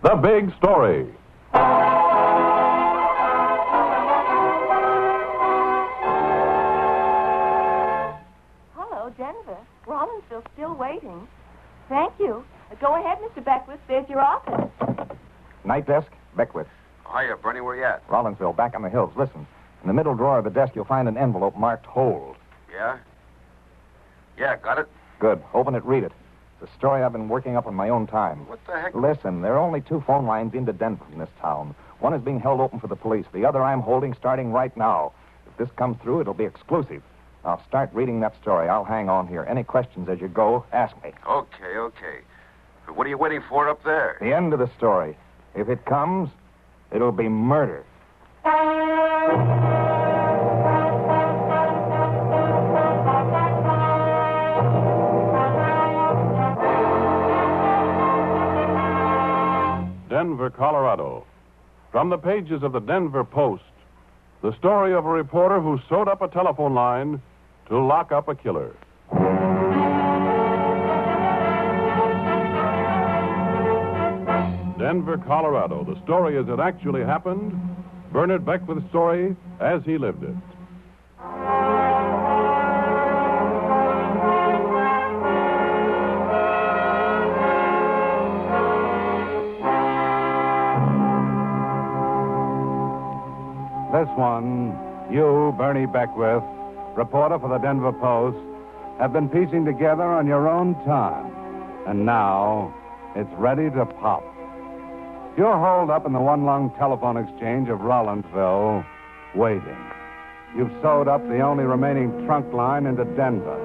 The Big Story. Hello, Denver. Rollinsville's still waiting. Thank you. Go ahead, Mr. Beckwith. There's your office. Night desk, Beckwith. Hiya, Bernie, where you at? Rollinsville, back on the hills. Listen, in the middle drawer of the desk, you'll find an envelope marked hold. Yeah? Yeah, got it. Good. Open it, read it. It's a story I've been working up on my own time. What the heck? Listen, there are only 2 phone lines into Denver from this town. One is being held open for the police. The other I'm holding starting right now. If this comes through, it'll be exclusive. Now, start reading that story. I'll hang on here. Any questions as you go, ask me. Okay. But what are you waiting for up there? The end of the story. If it comes, it'll be murder. Denver, Colorado. From the pages of the Denver Post, the story of a reporter who sewed up a telephone line to lock up a killer. Denver, Colorado. The story as it actually happened. Barnard Beckwith's story as he lived it. This one, you, Bernie Beckwith, reporter for the Denver Post, have been piecing together on your own time. And now, it's ready to pop. You're holed up in the one-lung telephone exchange of Rollinsville, waiting. You've sewed up the only remaining trunk line into Denver,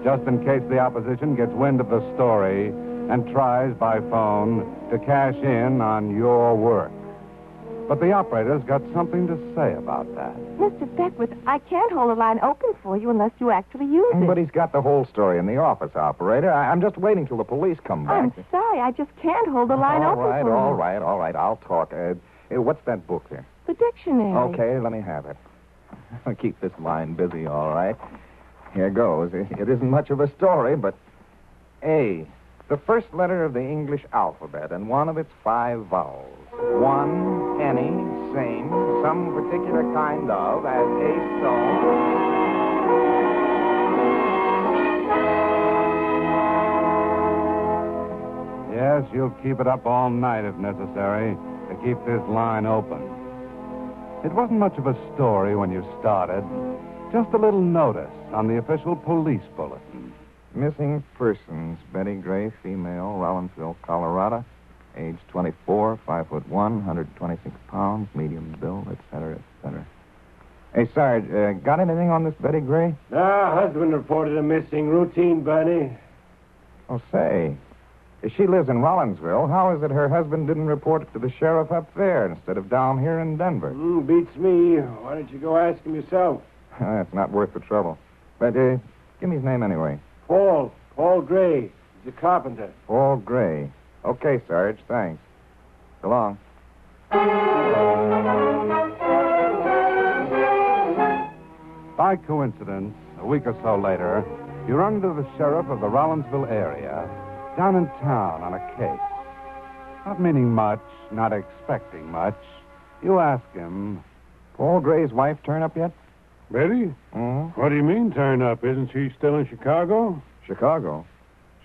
just in case the opposition gets wind of the story and tries by phone to cash in on your work. But the operator's got something to say about that. Mr. Beckwith, I can't hold the line open for you unless you actually use it. But he's got the whole story in the office, operator. I'm just waiting till the police come back. I'm sorry, I just can't hold the line open for you. All right. I'll talk. What's that book there? The dictionary. Okay, let me have it. I'll keep this line busy, all right. Here goes. It isn't much of a story, but A, the first letter of the English alphabet and one of its 5 vowels. One, any, same, some particular kind of, as a stone. Yes, you'll keep it up all night if necessary to keep this line open. It wasn't much of a story when you started. Just a little notice on the official police bulletin. Missing persons, Betty Gray, female, Rollinsville, Colorado. Age 24, 5'1", 126 pounds, medium build, etc. Hey, Sarge, got anything on this Betty Gray? Husband reported a missing. Routine, Bernie. Oh, say, if she lives in Rollinsville, how is it her husband didn't report it to the sheriff up there instead of down here in Denver? Beats me. Why don't you go ask him yourself? It's not worth the trouble. But, give me his name anyway. Paul Gray. He's a carpenter. Paul Gray. Okay, Sarge, thanks. So long. By coincidence, a week or so later, you run into the sheriff of the Rollinsville area, down in town on a case. Not meaning much, not expecting much. You ask him, Paul Gray's wife turn up yet? Betty? Mm-hmm. What do you mean, turn up? Isn't she still in Chicago? Chicago?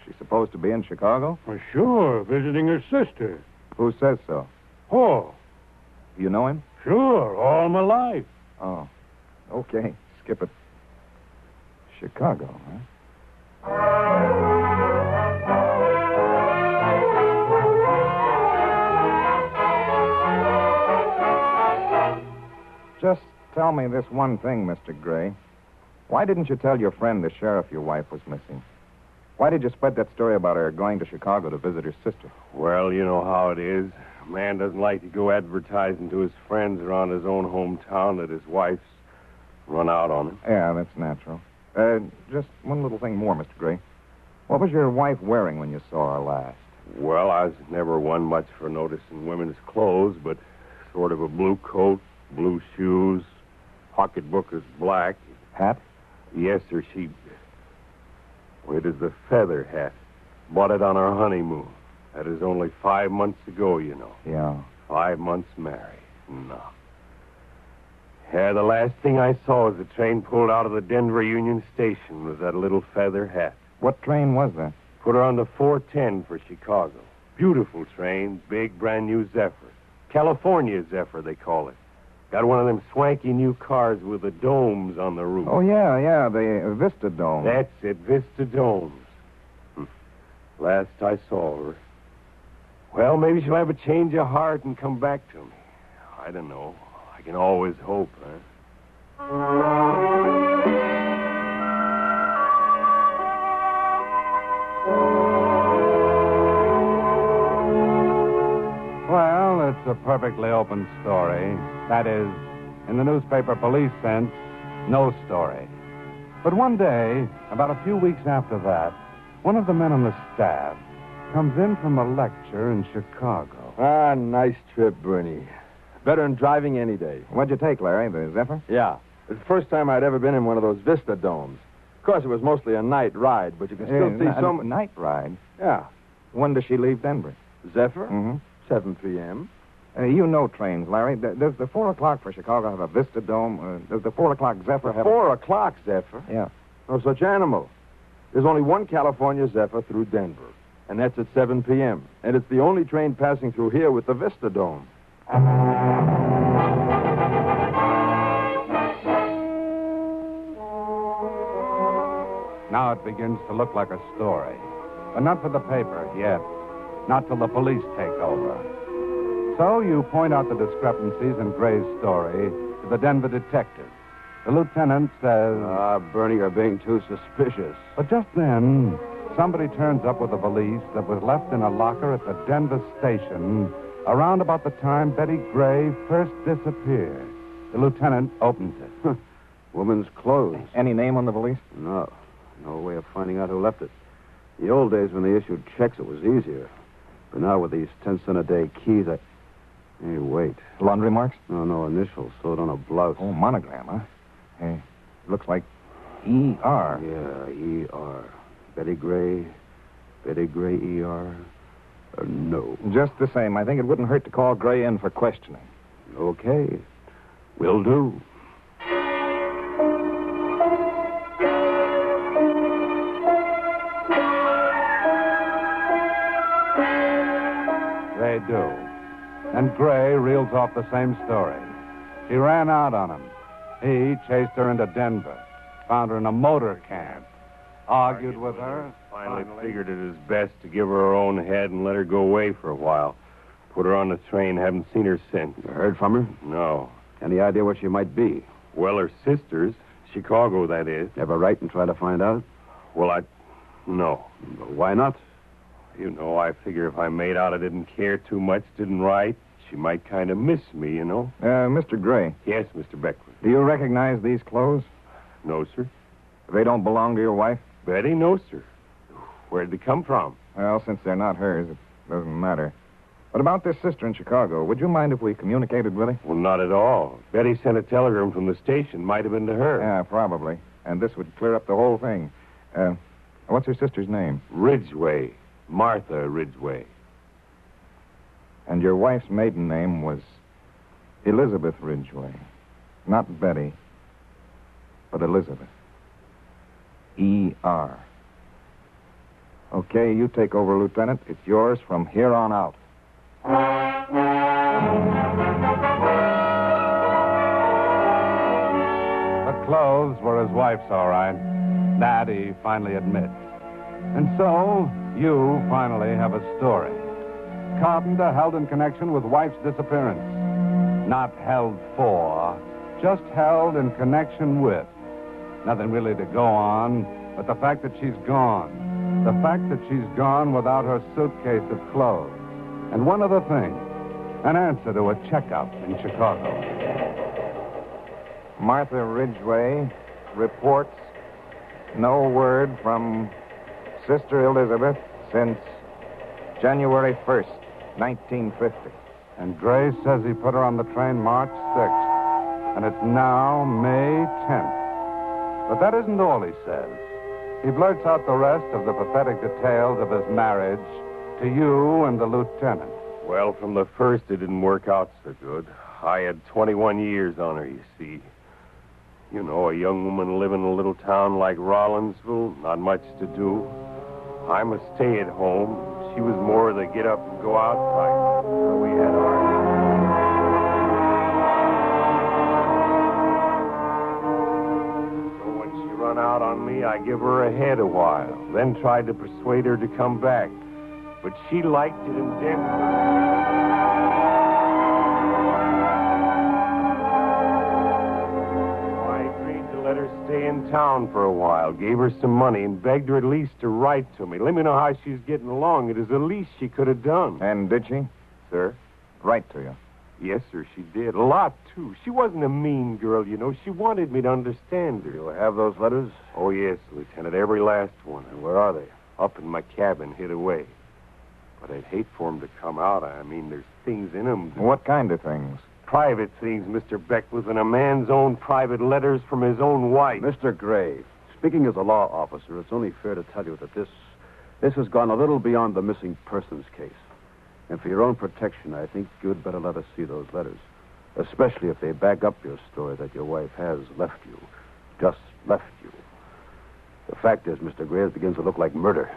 She's supposed to be in Chicago? Well, sure, visiting her sister. Who says so? Paul. You know him? Sure, all my life. Oh. Okay, skip it. Chicago, huh? Just tell me this one thing, Mr. Gray. Why didn't you tell your friend, the sheriff, your wife was missing? Why did you spread that story about her going to Chicago to visit her sister? Well, you know how it is. A man doesn't like to go advertising to his friends around his own hometown that his wife's run out on him. Yeah, that's natural. Just one little thing more, Mr. Gray. What was your wife wearing when you saw her last? Well, I was never one much for noticing women's clothes, but sort of a blue coat, blue shoes, pocketbook is black. Hat? Yes, sir, she... It is the feather hat. Bought it on our honeymoon. That is only 5 months ago, you know. Yeah. 5 months married. No. Yeah, the last thing I saw as the train pulled out of the Denver Union Station was that little feather hat. What train was that? Put her on the 410 for Chicago. Beautiful train, big, brand new Zephyr. California Zephyr, they call it. Got one of them swanky new cars with the domes on the roof. Oh, yeah, the Vista Dome. That's it, Vista Domes. Last I saw her. Well, maybe she'll have a change of heart and come back to me. I don't know. I can always hope, huh? Well, it's a perfectly open story. That is, in the newspaper police sense, no story. But one day, about a few weeks after that, one of the men on the staff comes in from a lecture in Chicago. Ah, nice trip, Bernie. Better than driving any day. What'd you take, Larry? The Zephyr? Yeah. It's the first time I'd ever been in one of those Vista Domes. Of course, it was mostly a night ride, but you can still see some... Night ride? Yeah. When does she leave Denver? Zephyr? Mm-hmm. 7 p.m. You know trains, Larry. Does the 4 o'clock for Chicago have a Vista Dome? Does the 4 o'clock Zephyr have 4 o'clock Zephyr? Yeah. No such animal. There's only one California Zephyr through Denver, and that's at 7 p.m. And it's the only train passing through here with the Vista Dome. Now it begins to look like a story. But not for the paper yet. Not till the police take over. So you point out the discrepancies in Gray's story to the Denver detective. The lieutenant says... Bernie, you're being too suspicious. But just then, somebody turns up with a valise that was left in a locker at the Denver station around about the time Betty Gray first disappeared. The lieutenant opens it. Woman's clothes. Any name on the valise? No. No way of finding out who left it. In the old days when they issued checks, it was easier. But now with these 10-cent-a-day keys, Hey, wait. Laundry marks? No, initials sewed on a blouse. Oh, monogram, huh? Hey, looks like E.R. Yeah, E.R. Betty Gray, E.R. No. Just the same, I think it wouldn't hurt to call Gray in for questioning. Okay. Will do. They do. And Gray reels off the same story. She ran out on him. He chased her into Denver, found her in a motor camp, argued with her. Finally figured it is best to give her own head and let her go away for a while. Put her on the train, haven't seen her since. You heard from her? No. Any idea where she might be? Well, her sisters, Chicago, that is. Ever write and try to find out? Well, no. Why not? You know, I figure if I made out I didn't care too much, didn't write, she might kind of miss me, you know. Mr. Gray. Yes, Mr. Beckwith. Do you recognize these clothes? No, sir. They don't belong to your wife? Betty? No, sir. Where'd they come from? Well, since they're not hers, it doesn't matter. But about this sister in Chicago, would you mind if we communicated with her? Well, not at all. Betty sent a telegram from the station. Might have been to her. Yeah, probably. And this would clear up the whole thing. What's her sister's name? Ridgway. Martha Ridgway. And your wife's maiden name was Elizabeth Ridgway. Not Betty, but Elizabeth. E.R. Okay, you take over, Lieutenant. It's yours from here on out. The clothes were his wife's, all right. That he finally admits. And so, you finally have a story. Carpenter held in connection with wife's disappearance. Not held for, just held in connection with. Nothing really to go on, but the fact that she's gone. The fact that she's gone without her suitcase of clothes. And one other thing, an answer to a checkup in Chicago. Martha Ridgway reports no word from Sister Elizabeth since January 1st, 1950. And Gray says he put her on the train March 6th. And it's now May 10th. But that isn't all he says. He blurts out the rest of the pathetic details of his marriage to you and the lieutenant. Well, from the first, it didn't work out so good. I had 21 years on her, you see. You know, a young woman living in a little town like Rollinsville, not much to do. I'm a stay-at-home. She was more the get-up and go-out type. So we had our... So when she run out on me, I give her a head a while, then tried to persuade her to come back. But she liked it in Denver. Let her stay in town for a while, gave her some money, and begged her at least to write to me. Let me know how she's getting along. It is the least she could have done. And did she? Sir? Write to you? Yes, sir, she did. A lot, too. She wasn't a mean girl, you know. She wanted me to understand her. You have those letters? Oh, yes, Lieutenant, every last one. And where are they? Up in my cabin, hid away. But I'd hate for them to come out. I mean, there's things in them. What kind of things? Private things, Mr. Beckwith, and a man's own private letters from his own wife. Mr. Gray, speaking as a law officer, it's only fair to tell you that this has gone a little beyond the missing persons case. And for your own protection, I think you'd better let us see those letters, especially if they back up your story that your wife has left you, just left you. The fact is, Mr. Gray, it begins to look like murder.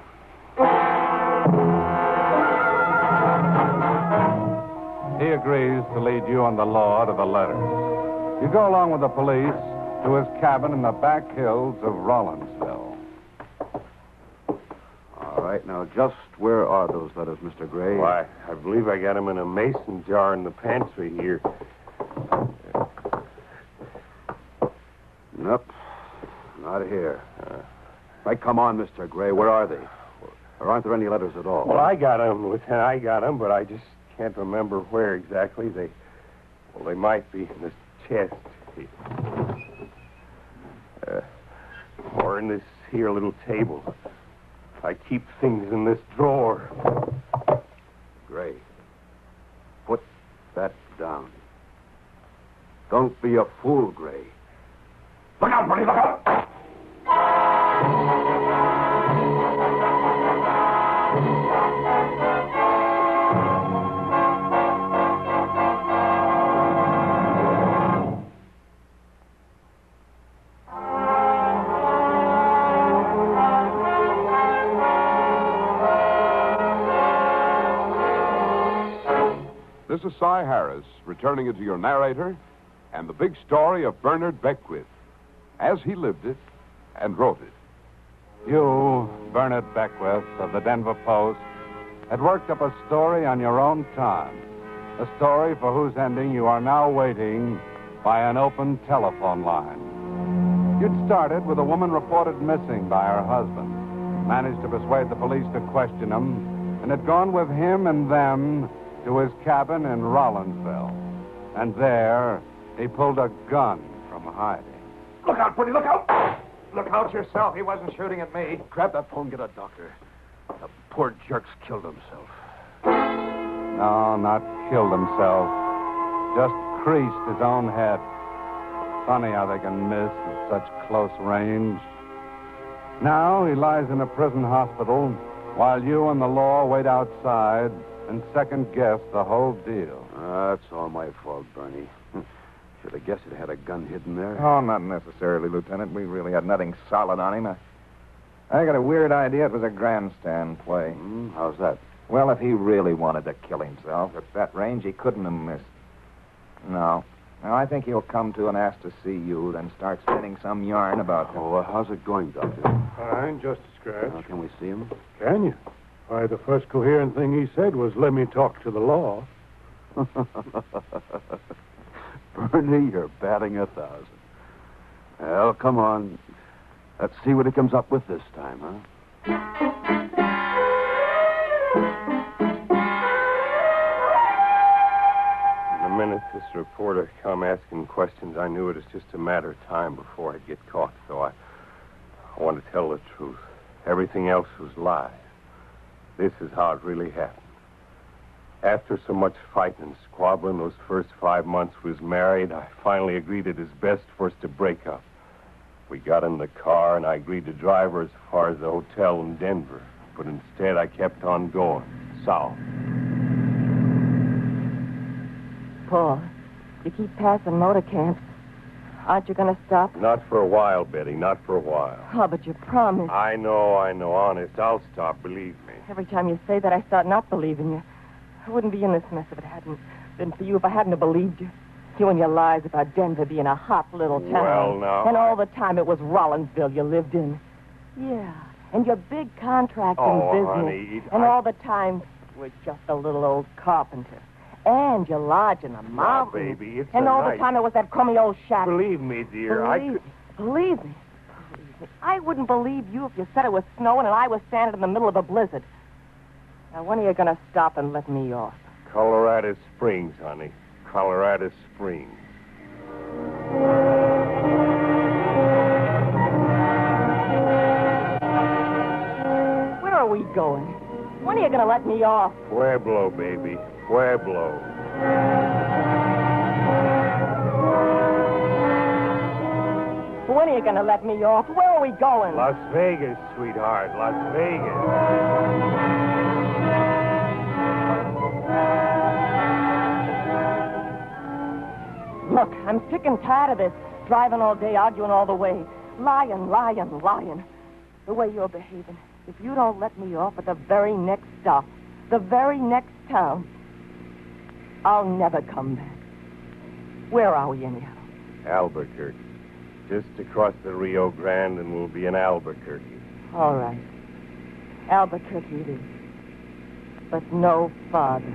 He agrees to lead you and the law to the letters. You go along with the police to his cabin in the back hills of Rollinsville. All right, now, just where are those letters, Mr. Gray? Why, I believe I got them in a mason jar in the pantry here. Nope, not here. Right, come on, Mr. Gray. Where are they? Or aren't there any letters at all? Well, I got them, Lieutenant. I got them, but I just can't remember where exactly. They might be in this chest here. Or in this here little table. I keep things in this drawer. Gray, put that down. Don't be a fool, Gray. Look out, buddy, look out! This is Cy Harris, returning as your narrator, and the big story of Barnard Beckwith, as he lived it and wrote it. You, Barnard Beckwith of the Denver Post, had worked up a story on your own time. A story for whose ending you are now waiting by an open telephone line. You'd started with a woman reported missing by her husband, managed to persuade the police to question him, and had gone with him and them to his cabin in Rollinsville. And there, he pulled a gun from hiding. Look out, Woody, look out! Look out yourself. He wasn't shooting at me. Grab that phone, get a doctor. The poor jerk's killed himself. No, not killed himself. Just creased his own head. Funny how they can miss at such close range. Now he lies in a prison hospital while you and the law wait outside and second-guess the whole deal. That's all my fault, Bernie. Should have guessed it had a gun hidden there. Oh, not necessarily, Lieutenant. We really had nothing solid on him. I got a weird idea it was a grandstand play. How's that? Well, if he really wanted to kill himself at that range, he couldn't have missed. No. Now, I think he'll come to and ask to see you, then start spinning some yarn about him. Oh, how's it going, Doctor? Fine, just a scratch. Can we see him? Can you? Why, the first coherent thing he said was, let me talk to the law. Bernie, you're batting 1,000. Well, come on. Let's see what he comes up with this time, huh? The minute this reporter come asking questions, I knew it was just a matter of time before I'd get caught. So I want to tell the truth. Everything else was lies. This is how it really happened. After so much fighting and squabbling those first 5 months we was married, I finally agreed it is best for us to break up. We got in the car, and I agreed to drive her as far as the hotel in Denver. But instead, I kept on going, south. Paul, you keep passing motor camps. Aren't you going to stop? Not for a while, Betty, not for a while. Oh, but you promised. I know, honest. I'll stop, believe me. Every time you say that, I start not believing you. I wouldn't be in this mess if it hadn't been for you, if I hadn't have believed you. You and your lies about Denver being a hot little town. Well, now... And all the time it was Rollinsville you lived in. Yeah, and your big contracting business. Honey, and all the time we're just a little old carpenter. And you're lodge in the mountains. baby, it's And a all night. the time it was that crummy old shack. Believe me, dear, Believe me. I wouldn't believe you if you said it was snowing and I was standing in the middle of a blizzard. Now, when are you going to stop and let me off? Colorado Springs, honey. Colorado Springs. Where are we going? When are you going to let me off? Pueblo, baby. Pueblo. When are you going to let me off? Where are we going? Las Vegas, sweetheart. Las Vegas. Look, I'm sick and tired of this. Driving all day, arguing all the way. Lying. The way you're behaving. If you don't let me off at the very next stop, the very next town, I'll never come back. Where are we anyhow? Albuquerque. Just across the Rio Grande, and we'll be in Albuquerque. All right. Albuquerque it is. But no farther.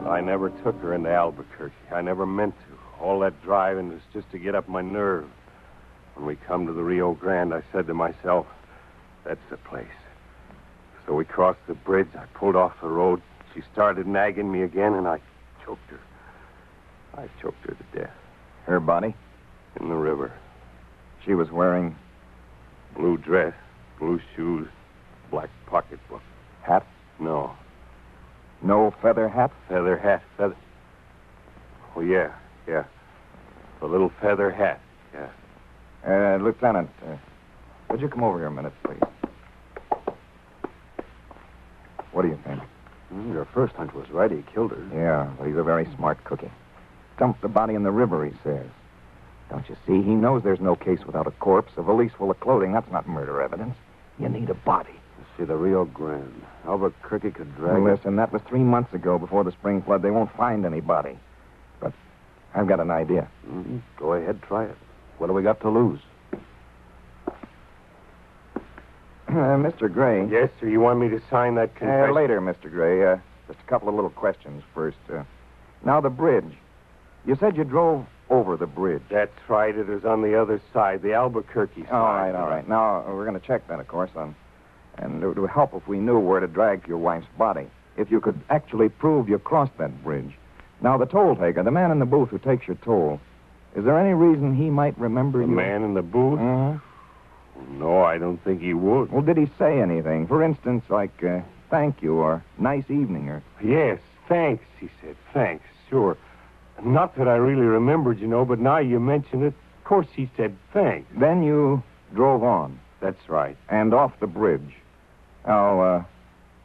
I never took her into Albuquerque. I never meant to. All that driving was just to get up my nerve. When we come to the Rio Grande, I said to myself, that's the place. So we crossed the bridge. I pulled off the road. She started nagging me again, and I choked her. I choked her to death. Her body? In the river. She was wearing... Blue dress, blue shoes, black pocketbook. Hat? No. No feather hat? Feather hat, feather... Oh, yeah. The little feather hat, yeah. Lieutenant, would you come over here a minute, please? What do you think? Your first hunch was right. He killed her. Yeah, but he's a very smart cookie. Dumped the body in the river, he says. Don't you see? He knows there's no case without a corpse. A valise full of clothing, that's not murder evidence. You need a body. See, the Rio Grande. Albuquerque could drag... Listen, that was 3 months ago, before the spring flood. They won't find any body. But I've got an idea. Mm-hmm. Go ahead, try it. What do we got to lose? Mr. Gray. Yes, sir. You want me to sign that confession? Later, Mr. Gray. Just a couple of little questions first. Now, the bridge. You said you drove over the bridge. That's right. It is on the other side, the Albuquerque side. All right. Now, we're going to check that, of course, and it would help if we knew where to drag your wife's body. If you could actually prove you crossed that bridge. Now, the toll taker, the man in the booth who takes your toll, is there any reason he might remember you? The man in the booth? Uh-huh. No, I don't think he would. Well, did he say anything? For instance, like, thank you, or nice evening, or... Yes, thanks, he said. Thanks, sure. Not that I really remembered, but now you mention it, of course he said thanks. Then you drove on. That's right. And off the bridge. Now,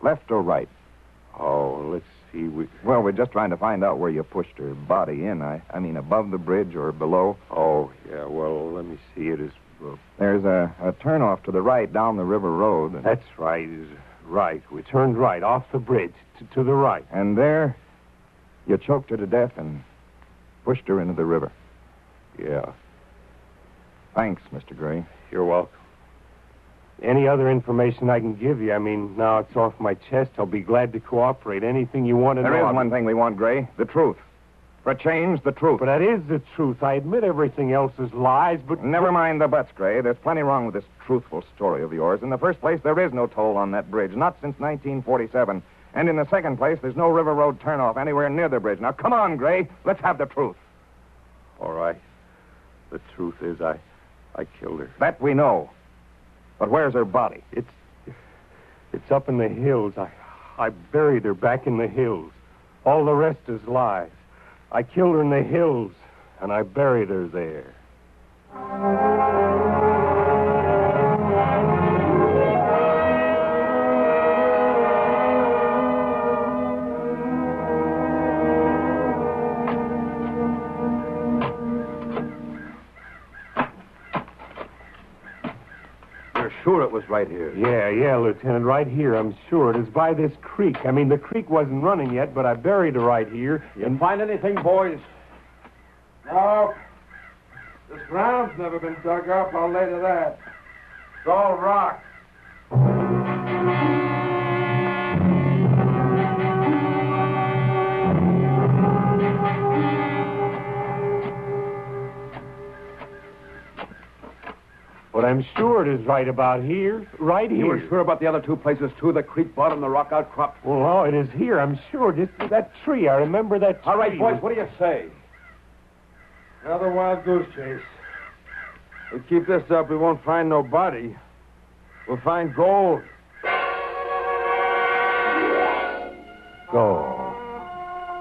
left or right? Oh, let's see. Well, we're just trying to find out where you pushed her body in. I mean, above the bridge or below. Oh, yeah, well, let me see. It is... There's a turnoff to the right down the river road. That's right. Is right. We turned right off the bridge to the right. And there, you choked her to death and pushed her into the river. Yeah. Thanks, Mr. Gray. You're welcome. Any other information I can give you? I mean, now it's off my chest. I'll be glad to cooperate. Anything you want to know. There is one thing we want, Gray. The truth. For a change, the truth. But that is the truth. I admit everything else is lies, but... Never mind the buts, Gray. There's plenty wrong with this truthful story of yours. In the first place, there is no toll on that bridge, not since 1947. And in the second place, there's no river road turnoff anywhere near the bridge. Now, come on, Gray. Let's have the truth. All right. The truth is I killed her. That we know. But where's her body? It's up in the hills. I buried her back in the hills. All the rest is lies. I killed her in the hills, and I buried her there. Sure it was right here. Yeah, Lieutenant, right here, I'm sure. It is by this creek. I mean, the creek wasn't running yet, but I buried her right here. You find anything, boys? No. This ground's never been dug up, I'll lay to that. It's all rock. But I'm sure it is right about here. Right here. You were sure about the other two places, too? The creek bottom, the rock outcrop? Well, no, it is here, I'm sure. Just that tree. I remember that tree. All right, boys, what do you say? Another wild goose chase. We keep this up, we won't find no body. We'll find gold. Gold.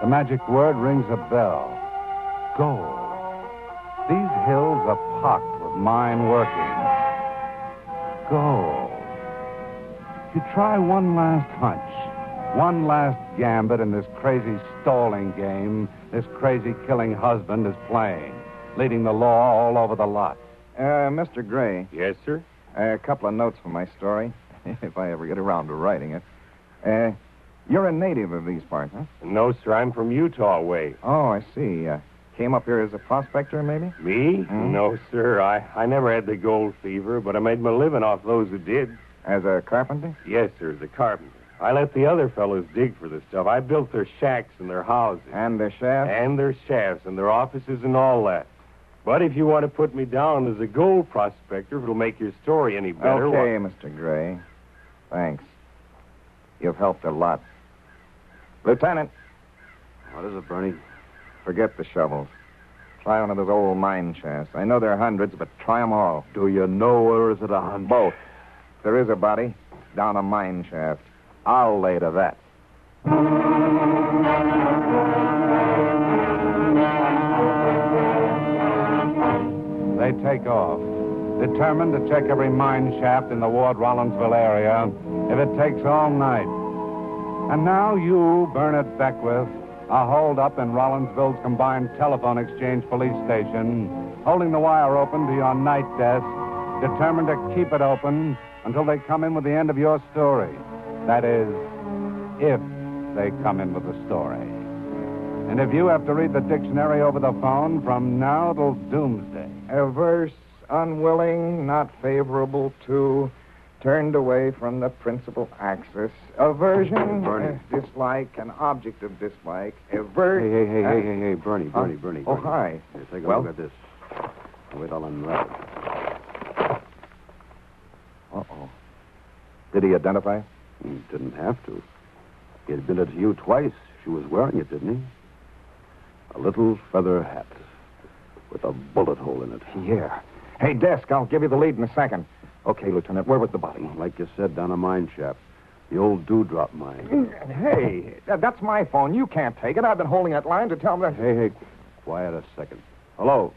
The magic word rings a bell. Gold. These hills are pocked with mine working. Gold. You try one last hunch, one last gambit in this crazy stalling game this crazy killing husband is playing, leading the law all over the lot. Mr. Gray. Yes, sir? A couple of notes for my story, if I ever get around to writing it. You're a native of these parts, huh? No, sir, I'm from Utah way. Oh, I see. Came up here as a prospector, maybe? Me? No, sir. I never had the gold fever, but I made my living off those who did. As a carpenter? Yes, sir, as a carpenter. I let the other fellows dig for the stuff. I built their shacks and their houses. And their shafts? And their shafts and their offices and all that. But if you want to put me down as a gold prospector, if it'll make your story any better... Okay, Mr. Gray. Thanks. You've helped a lot. Lieutenant. What is it, Bernie? Forget the shovels. Try one of those old mine shafts. I know there are hundreds, but try them all. Do you know, or is it a hunch? Both. If there is a body, down a mine shaft. I'll lay to that. They take off, determined to check every mine shaft in the Ward-Rollinsville area if it takes all night. And now you, Barnard Beckwith, are holed up in Rollinsville's combined telephone exchange police station, holding the wire open to your night desk, determined to keep it open until they come in with the end of your story. That is, if they come in with the story. And if you have to read the dictionary over the phone from now till doomsday. Averse, unwilling, not favorable to, turned away from the principal axis. Aversion, dislike, an object of dislike. Avert. Hey, Bernie. Oh, hi. Here, take a look at this. Wait, I'll unwrap it. Uh-oh. Did he identify? He didn't have to. He admitted to you twice. She was wearing it, didn't he? A little feather hat with a bullet hole in it. Yeah. Hey, desk, I'll give you the lead in a second. Okay, Lieutenant, where was the body? Like you said, down a mine shaft. The old dewdrop mine. Hey, that's my phone. You can't take it. I've been holding that line to tell them that... Hey, quiet a second. Hello,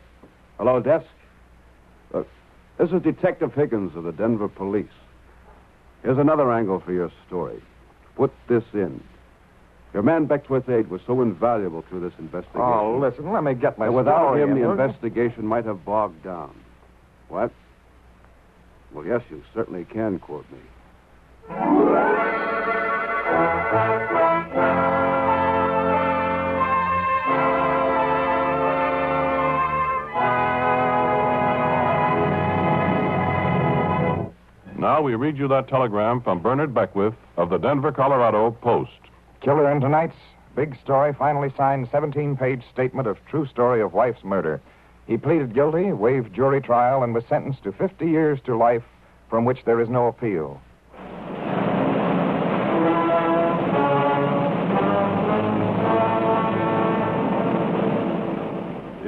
desk? Look, this is Detective Higgins of the Denver Police. Here's another angle for your story. Put this in. Your man Beckwith Aide was so invaluable to this investigation. Oh, listen, let me get my And without story him, in, the will you? investigation might have bogged down. What? Well, yes, you certainly can quote me. Now we read you that telegram from Barnard Beckwith of the Denver, Colorado Post. Killer in tonight's big story finally signed 17-page statement of true story of wife's murder. He pleaded guilty, waived jury trial, and was sentenced to 50 years to life from which there is no appeal.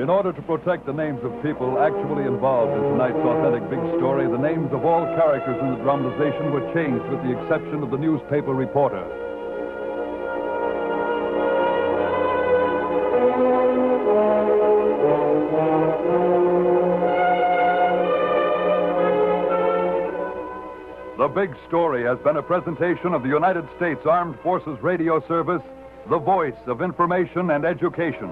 In order to protect the names of people actually involved in tonight's authentic big story, the names of all characters in the dramatization were changed with the exception of the newspaper reporter. Big Story has been a presentation of the United States Armed Forces Radio Service, the voice of information and education.